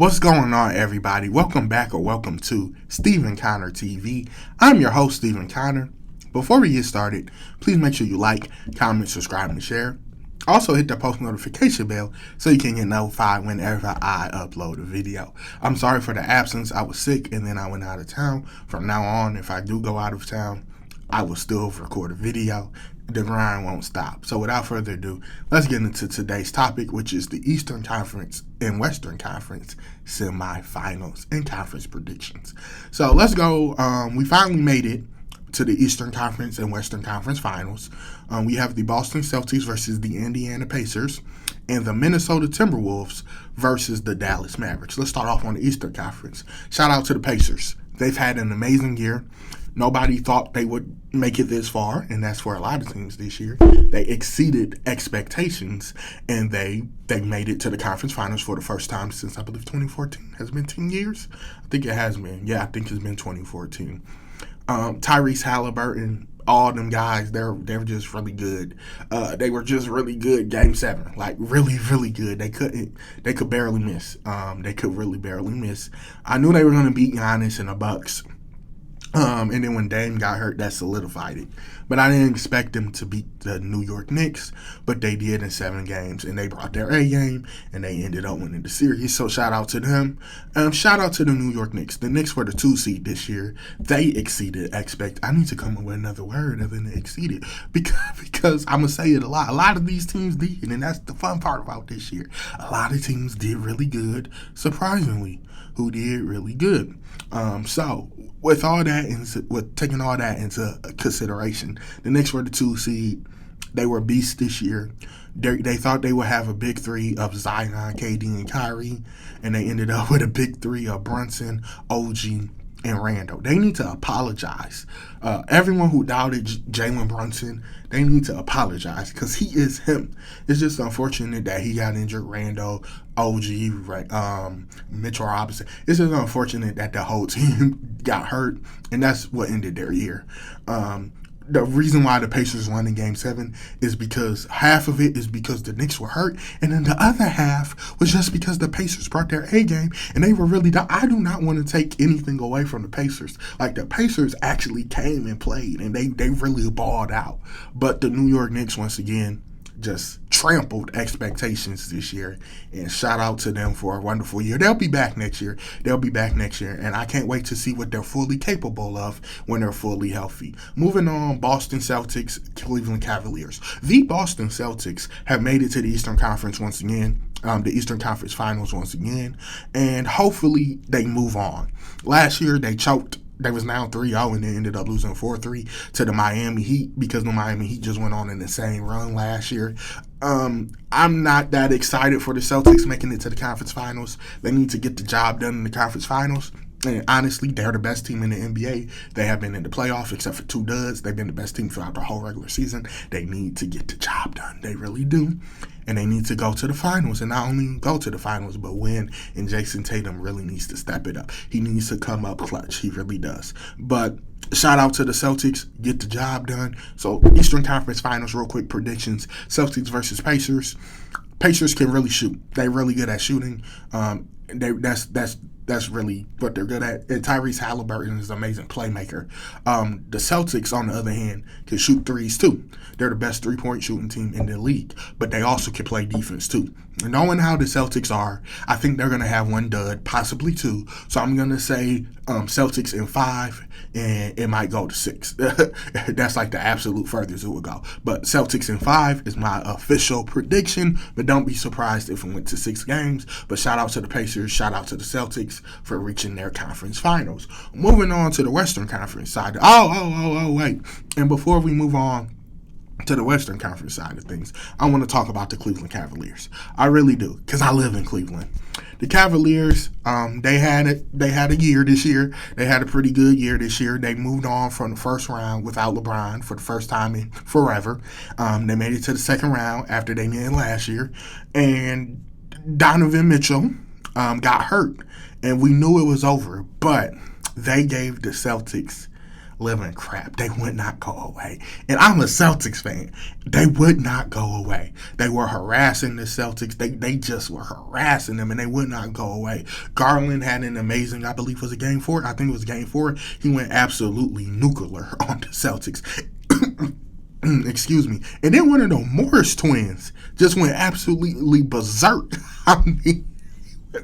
What's going on, everybody? Welcome back or welcome to Stephen Connor TV. I'm your host, Stephen Connor. Before we get started, please make sure you like, comment, subscribe, and share. Also, hit the post notification bell so you can get notified whenever I upload a video. I'm sorry for the absence. I was sick and then I went out of town. From now on, if I do go out of town, I will still record a video. The grind won't stop. So without further ado, let's get into today's topic, which is the Eastern Conference and Western Conference semifinals and conference predictions. So let's go. We finally made it to the Eastern Conference and Western Conference finals. We have the Boston Celtics versus the Indiana Pacers and the Minnesota Timberwolves versus the Dallas Mavericks. Let's start off on the Eastern Conference. Shout out to the Pacers. They've had an amazing year. Nobody thought they would make it this far, and that's for a lot of teams this year. They exceeded expectations, and they made it to the conference finals for the first time since, I believe, 2014. Has it been 10 years? I think it has been. Yeah, I think it's been 2014. Tyrese Halliburton, all them guys, they're just really good. They were just really good Game 7. Like, really, really good. They could barely miss. They could really barely miss. I knew they were going to beat Giannis and the Bucks. And then when Dame got hurt, that solidified it. But I didn't expect them to beat the New York Knicks, but they did in 7 games, and they brought their A game, and they ended up winning the series. So shout out to them. Shout out to the New York Knicks. The Knicks were the 2 seed this year. They exceeded I need to come up with another word other than exceeded, because I'm gonna say it a lot. A lot of these teams did, and that's the fun part about this year. A lot of teams did really good, surprisingly, who did really good. So with all that, with taking all that into consideration, the Knicks were the 2 seed. They were beasts this year. They thought they would have a big 3 of Zion, KD, and Kyrie, and they ended up with a big 3 of Brunson, OG, and Randall. They need to apologize. Everyone who doubted Jalen Brunson, they need to apologize because he is him. It's just unfortunate that he got injured. Randall, OG, Mitchell Robinson. It's just unfortunate that the whole team got hurt, and that's what ended their year. The reason why the Pacers won in Game 7 is because half of it is because the Knicks were hurt, and then the other half was just because the Pacers brought their A game, and they were really I do not want to take anything away from the Pacers. Like, the Pacers actually came and played, and they really balled out. But the New York Knicks, once again, just trampled expectations this year, and shout out to them for a wonderful year. They'll be back next year, and I can't wait to see what they're fully capable of when they're fully healthy. Moving on, Boston Celtics, Cleveland Cavaliers. The Boston Celtics have made it to the Eastern Conference once again, the Eastern Conference Finals once again, and hopefully they move on. Last year they choked. They was now 3-0 and they ended up losing 4-3 to the Miami Heat because the Miami Heat just went on an insane run last year. I'm not that excited for the Celtics making it to the conference finals. They need to get the job done in the conference finals. And honestly, they're the best team in the NBA. They have been in the playoffs except for 2 duds. They've been the best team throughout the whole regular season. They need to get the job done. They really do. And they need to go to the finals, and not only go to the finals, but win. And Jason Tatum really needs to step it up. He needs to come up clutch. He really does. But shout out to the Celtics. Get the job done. So Eastern Conference Finals, real quick predictions. Celtics versus Pacers. Pacers can really shoot. They're really good at shooting. That's really what they're good at. And Tyrese Halliburton is an amazing playmaker. The Celtics, on the other hand, can shoot threes too. They're the best 3-point shooting team in the league, but they also can play defense too. And knowing how the Celtics are, I think they're going to have 1 dud, possibly 2. So I'm going to say Celtics in 5, and it might go to 6. That's like the absolute furthest it would go. But Celtics in 5 is my official prediction, but don't be surprised if it went to 6 games. But shout out to the Pacers, shout out to the Celtics for reaching their conference finals. Moving on to the Western Conference side. Wait. And before we move on to the Western Conference side of things, I want to talk about the Cleveland Cavaliers. I really do, because I live in Cleveland. The Cavaliers, they had a year this year. They had a pretty good year this year. They moved on from the first round without LeBron for the first time in forever. They made it to the second round after they did last year. And Donovan Mitchell got hurt, and we knew it was over, but they gave the Celtics living crap. They would not go away. And I'm a Celtics fan. They would not go away. They were harassing the Celtics. They just were harassing them, and they would not go away. Garland had an amazing, I believe it was a game 4. I think it was game 4. He went absolutely nuclear on the Celtics. Excuse me. And then one of the Morris twins just went absolutely berserk. I mean,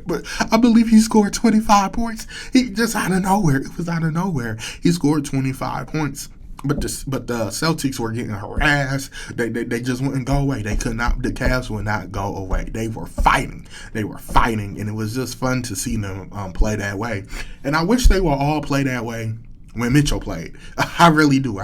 but I believe he scored 25 points. He just out of nowhere. It was out of nowhere. He scored 25 points. But the Celtics were getting harassed. They just wouldn't go away. They could not. The Cavs would not go away. They were fighting. And it was just fun to see them play that way. And I wish they would all play that way when Mitchell played. I really do.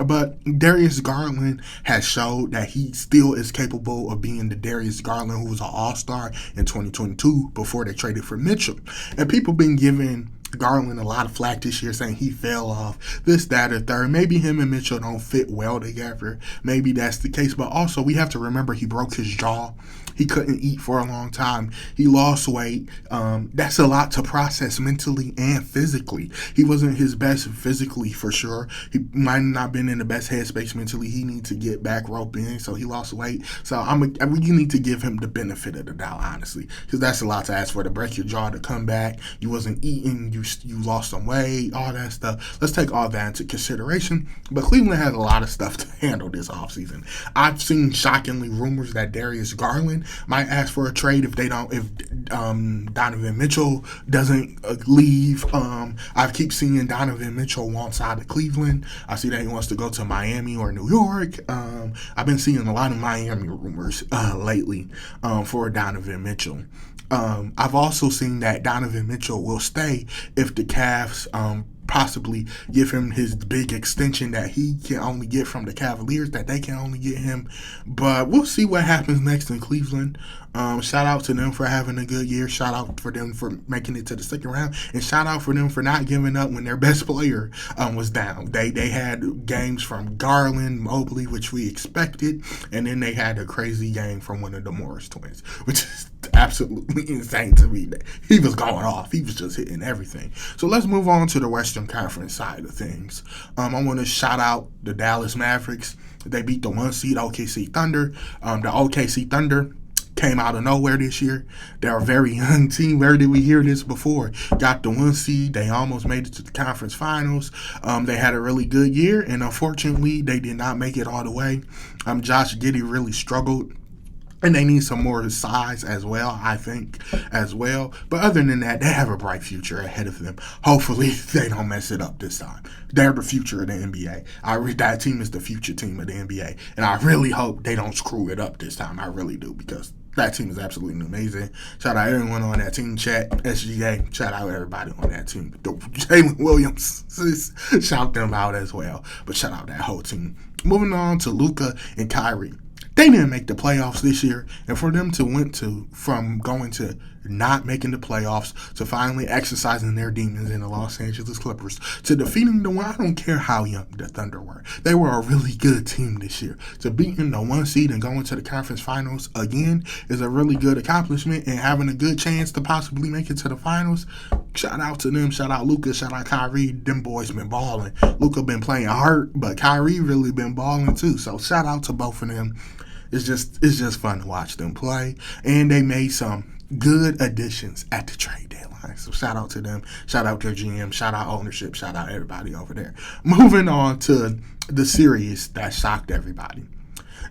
But Darius Garland has showed that he still is capable of being the Darius Garland who was an all-star in 2022 before they traded for Mitchell. And people been giving Garland a lot of flack this year, saying he fell off, this, that, or third. Maybe him and Mitchell don't fit well together. Maybe that's the case. But also, we have to remember he broke his jaw. He couldn't eat for a long time. He lost weight. That's a lot to process mentally and physically. He wasn't his best physically, for sure. He might not have been in the best headspace mentally. He needs to get back roping, so he lost weight. So you need to give him the benefit of the doubt, honestly, because that's a lot to ask for, to break your jaw, to come back. You wasn't eating. You lost some weight, all that stuff. Let's take all that into consideration. But Cleveland has a lot of stuff to handle this offseason. I've seen shockingly rumors that Darius Garland might ask for a trade if Donovan Mitchell doesn't leave. I keep seeing Donovan Mitchell wants out of Cleveland. I see that he wants to go to Miami or New York. I've been seeing a lot of Miami rumors lately for Donovan Mitchell. I've also seen that Donovan Mitchell will stay if the Cavs possibly give him his big extension that he can only get from the Cavaliers, that they can only get him. But we'll see what happens next in Cleveland. Shout out to them for having a good year. Shout out for them for making it to the second round. And shout out for them for not giving up when their best player was down. They had games from Garland, Mobley, which we expected. And then they had a crazy game from one of the Morris twins, which is absolutely insane to me. He was going off. He was just hitting everything. So let's move on to the Western Conference side of things. I want to shout out the Dallas Mavericks. They beat the 1 seed OKC Thunder. The OKC Thunder came out of nowhere this year. They're a very young team. Where did we hear this before? Got the 1 seed. They almost made it to the conference finals. They had a really good year, and unfortunately, they did not make it all the way. Josh Giddey really struggled. And they need some more size as well, I think, as well. But other than that, they have a bright future ahead of them. Hopefully, they don't mess it up this time. They're the future of the NBA. That team is the future team of the NBA. And I really hope they don't screw it up this time. I really do, because that team is absolutely amazing. Shout out everyone on that team chat, SGA. Shout out everybody on that team. Jalen Williams, shout them out as well. But shout out that whole team. Moving on to Luka and Kyrie. They didn't make the playoffs this year, and for them to from going to not making the playoffs to finally exercising their demons in the Los Angeles Clippers to defeating the one, I don't care how young the Thunder were. They were a really good team this year. To beating the 1 seed and going to the conference finals again is a really good accomplishment, and having a good chance to possibly make it to the finals. Shout out to them. Shout out Luka. Shout out Kyrie. Them boys been balling. Luka been playing hurt, but Kyrie really been balling too. So shout out to both of them. It's just fun to watch them play, and they made some good additions at the trade deadline. So shout out to them. Shout out their GM. Shout out ownership. Shout out everybody over there. Moving on to the series that shocked everybody.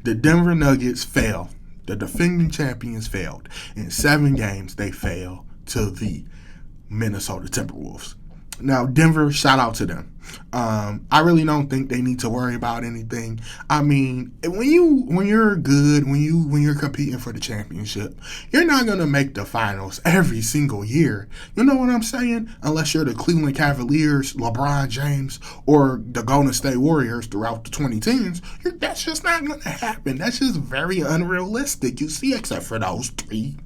The Denver Nuggets failed. The defending champions failed. In 7 games, they failed to the Minnesota Timberwolves. Now, Denver, shout out to them. I really don't think they need to worry about anything. I mean, when you're good, when you're competing for the championship, you're not gonna make the finals every single year. You know what I'm saying? Unless you're the Cleveland Cavaliers, LeBron James, or the Golden State Warriors throughout the 2010s. That's just not gonna happen. That's just very unrealistic. You see, except for those 3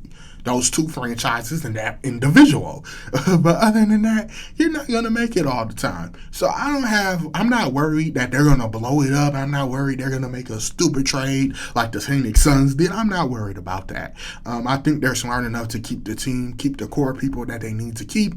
those two franchises and that individual. But other than that, you're not going to make it all the time. So I'm not worried that they're going to blow it up. I'm not worried they're going to make a stupid trade like the Phoenix Suns did. I'm not worried about that. I think they're smart enough to keep the team, keep the core people that they need to keep.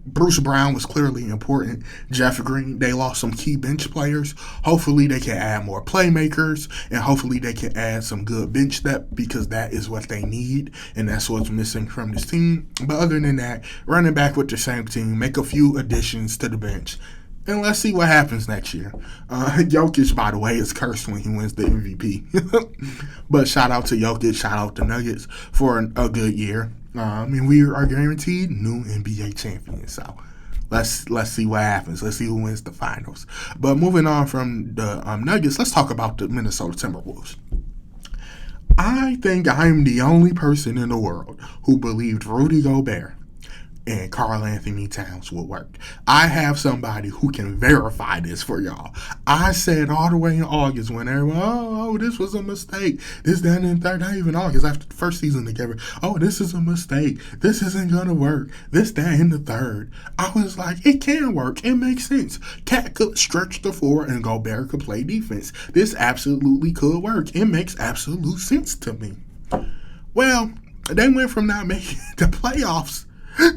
Bruce Brown was clearly important. Jeff Green, they lost some key bench players. Hopefully they can add more playmakers, and hopefully they can add some good bench depth, because that is what they need, and that's what's missing from this team. But other than that, running back with the same team, make a few additions to the bench, and let's see what happens next year. Jokic, by the way, is cursed when he wins the MVP. But shout out to Jokic, shout out to Nuggets for a good year. And we are guaranteed new NBA champions. So let's see what happens. Let's see who wins the finals. But moving on from the Nuggets, let's talk about the Minnesota Timberwolves. I think I'm the only person in the world who believed Rudy Gobert and Karl Anthony Towns will work. I have somebody who can verify this for y'all. I said all the way in August when everyone, this was a mistake. This, that, and third, not even August, after the first season together. This is a mistake. This isn't going to work. This, that, and the third. I was like, it can work. It makes sense. Cat could stretch the floor and Gobert could play defense. This absolutely could work. It makes absolute sense to me. Well, they went from not making the playoffs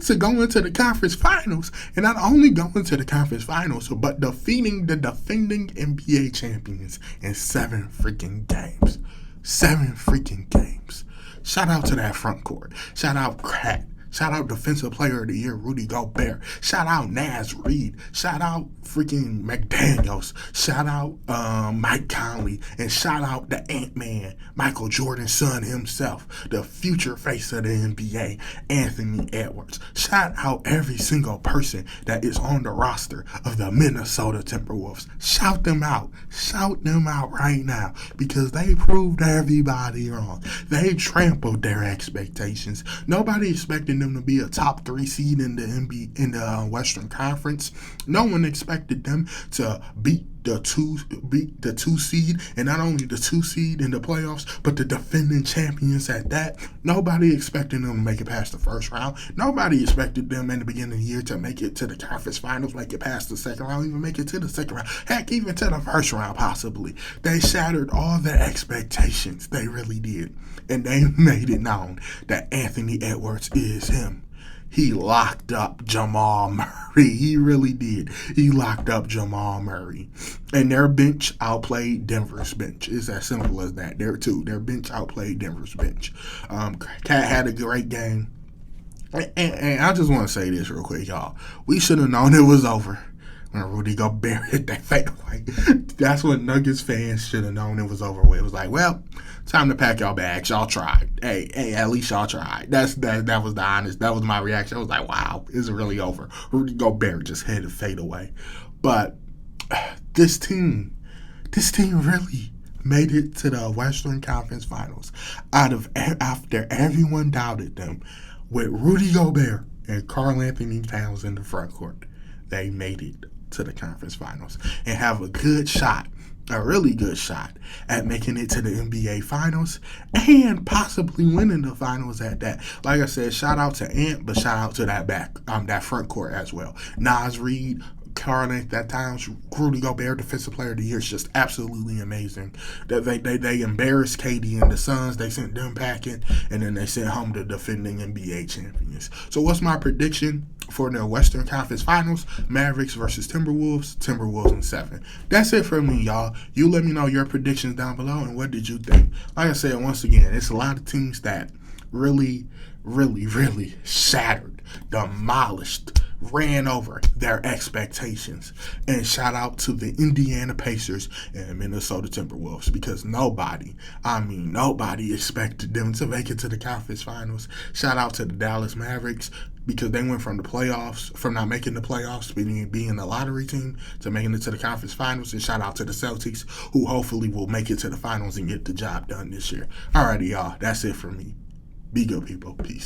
to go into the conference finals, and not only going to the conference finals, but defeating the defending NBA champions in 7 freaking games. 7 freaking games. Shout out to that front court. Shout out Cat. Shout out Defensive Player of the Year, Rudy Gobert. Shout out Naz Reid. Shout out freaking McDaniels. Shout out Mike Conley. And shout out the Ant-Man, Michael Jordan's son himself, the future face of the NBA, Anthony Edwards. Shout out every single person that is on the roster of the Minnesota Timberwolves. Shout them out. Shout them out right now, because they proved everybody wrong. They trampled their expectations. Nobody expected them to be a top 3 seed in the Western Conference. No one expected them to beat the two seed, and not only the 2 seed in the playoffs, but the defending champions at that. Nobody expected them to make it past the first round. Nobody expected them in the beginning of the year to make it to the conference finals, make it past the second round, even make it to the second round, heck, even to the first round possibly. They shattered all their expectations. They really did. And they made it known that Anthony Edwards is him. He locked up Jamal Murray. He really did. He locked up Jamal Murray. And their bench outplayed Denver's bench. It's as simple as that. Their bench outplayed Denver's bench. Cat had a great game. And I just want to say this real quick, y'all. We should have known it was over when Rudy Gobert hit that fadeaway. That's what Nuggets fans should have known it was over with. It was like, well, time to pack y'all bags. Y'all tried. Hey, at least y'all tried. That was the honest. That was my reaction. I was like, wow, it's really over. Rudy Gobert just hit a fadeaway. But this team really made it to the Western Conference Finals after everyone doubted them. With Rudy Gobert and Karl Anthony Towns in the front court, they made it to the conference finals and have a really good shot at making it to the NBA finals and possibly winning the finals at that. Like I said, shout out to Ant, but shout out to that front court as well. Naz Reid, Karl Anthony Towns, Rudy Gobert, Defensive Player of the Year is just absolutely amazing. They embarrassed KD and the Suns. They sent them packing, and then they sent home the defending NBA champions. So what's my prediction for the Western Conference Finals? Mavericks versus Timberwolves. Timberwolves in 7. That's it for me, y'all. You let me know your predictions down below, and what did you think? Like I said, once again, it's a lot of teams that really shattered, demolished, ran over their expectations. And shout out to the Indiana Pacers and Minnesota Timberwolves, because nobody expected them to make it to the conference finals. Shout out to the Dallas Mavericks, because they went from not making the playoffs, being a lottery team, to making it to the conference finals. And shout out to the Celtics, who hopefully will make it to the finals and get the job done this year. Alrighty, y'all. That's it for me. Be good, people. Peace.